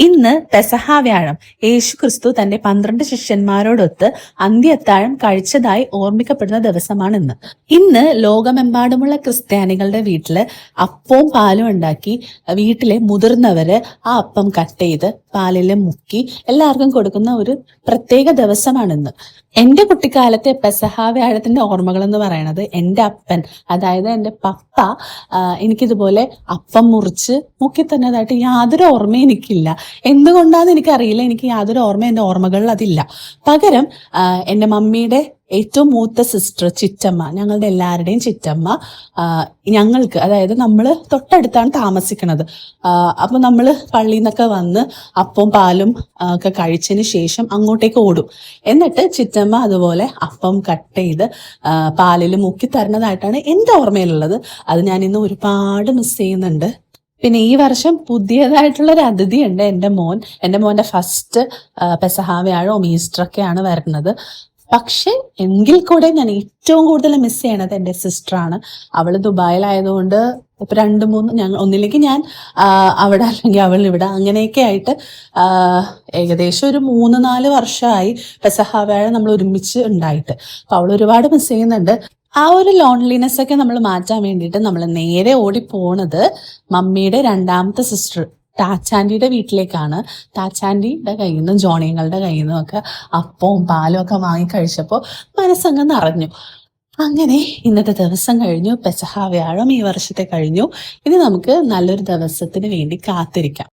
ഇന്ന് പെസഹ വ്യാഴം. യേശു ക്രിസ്തു തന്റെ 12 ശിഷ്യന്മാരോടൊത്ത് അന്ത്യത്താഴം കഴിച്ചതായി ഓർമ്മിക്കപ്പെടുന്ന ദിവസമാണ് ഇന്ന്. ഇന്ന് ലോകമെമ്പാടുമുള്ള ക്രിസ്ത്യാനികളുടെ വീട്ടില് അപ്പവും പാലും ഉണ്ടാക്കി വീട്ടിലെ മുതിർന്നവര് ആ അപ്പം കട്ട് ചെയ്ത് പാലിൽ മുക്കി എല്ലാവർക്കും കൊടുക്കുന്ന ഒരു പ്രത്യേക ദിവസമാണിന്ന്. എന്റെ കുട്ടിക്കാലത്തെ പെസഹ വ്യാഴത്തിന്റെ ഓർമ്മകൾ എന്ന് പറയുന്നത് എൻ്റെ അപ്പൻ, അതായത് എൻ്റെ പപ്പ എനിക്കിതുപോലെ അപ്പം മുറിച്ച് മുക്കി തന്നതായിട്ട് യാതൊരു ഓർമ്മയും എനിക്കില്ല. എന്തുകൊണ്ടാന്ന് എനിക്കറിയില്ല, എനിക്ക് യാതൊരു എൻ്റെ ഓർമ്മകളിൽ അതില്ല. പകരം എൻ്റെ മമ്മിയുടെ ഏറ്റവും മൂത്ത സിസ്റ്റർ ചിറ്റമ്മ, ഞങ്ങളുടെ എല്ലാവരുടെയും ചിറ്റമ്മ, ഞങ്ങൾക്ക്, അതായത് നമ്മൾ തൊട്ടടുത്താണ് താമസിക്കുന്നത്. അപ്പോൾ നമ്മൾ പള്ളിയിൽ നിന്നൊക്കെ വന്ന് അപ്പവും പാലും ഒക്കെ കഴിച്ചതിന് ശേഷം അങ്ങോട്ടേക്ക് ഓടും. എന്നിട്ട് ചിറ്റമ്മ അതുപോലെ അപ്പം കട്ട് ചെയ്ത് പാലിൽ മുക്കി തരുന്നതായിട്ടാണ് എൻ്റെ ഓർമ്മയിലുള്ളത്. അത് ഞാൻ ഇന്ന് ഒരുപാട് മിസ് ചെയ്യുന്നുണ്ട്. പിന്നെ ഈ വർഷം പുതിയതായിട്ടുള്ളൊരു അതിഥിയുണ്ട്, എൻ്റെ മോൻ്റെ ഫസ്റ്റ് പെസഹ വ്യാഴവും ഈസ്റ്ററൊക്കെയാണ് വരുന്നത്. പക്ഷെ എങ്കിൽ കൂടെ ഞാൻ ഏറ്റവും കൂടുതൽ മിസ് ചെയ്യണത് എൻ്റെ സിസ്റ്ററാണ്. അവള് ദുബായിലായതുകൊണ്ട് ഇപ്പൊ 2-3 ഒന്നില്ലെങ്കിൽ ഞാൻ അവിടെ അല്ലെങ്കിൽ അവൾ ഇവിടെ, അങ്ങനെയൊക്കെ ആയിട്ട് ഏകദേശം ഒരു 3-4 വർഷമായി പെസഹ വ്യാഴം നമ്മൾ ഒരുമിച്ച് ഉണ്ടായിട്ട്. അപ്പൊ അവൾ ഒരുപാട് മിസ് ചെയ്യുന്നുണ്ട്. ആ ഒരു ലോൺലിനെസ് ഒക്കെ നമ്മൾ മാറ്റാൻ വേണ്ടിയിട്ട് നമ്മൾ നേരെ ഓടി പോണത് മമ്മിയുടെ രണ്ടാമത്തെ സിസ്റ്റർ താച്ചാൻഡിയുടെ വീട്ടിലേക്കാണ്. താച്ചാൻഡിയുടെ കയ്യിൽ നിന്നും ജോണിയങ്ങളുടെ കയ്യിൽ നിന്നും ഒക്കെ അപ്പവും പാലും ഒക്കെ വാങ്ങി കഴിച്ചപ്പോൾ മനസ്സങ്ങ് നിറഞ്ഞു. അങ്ങനെ ഇന്നത്തെ ദിവസം കഴിഞ്ഞു, പെസഹ വ്യാഴം ഈ വർഷത്തെ കഴിഞ്ഞു. ഇനി നമുക്ക് നല്ലൊരു ദിവസത്തിന് വേണ്ടി കാത്തിരിക്കാം.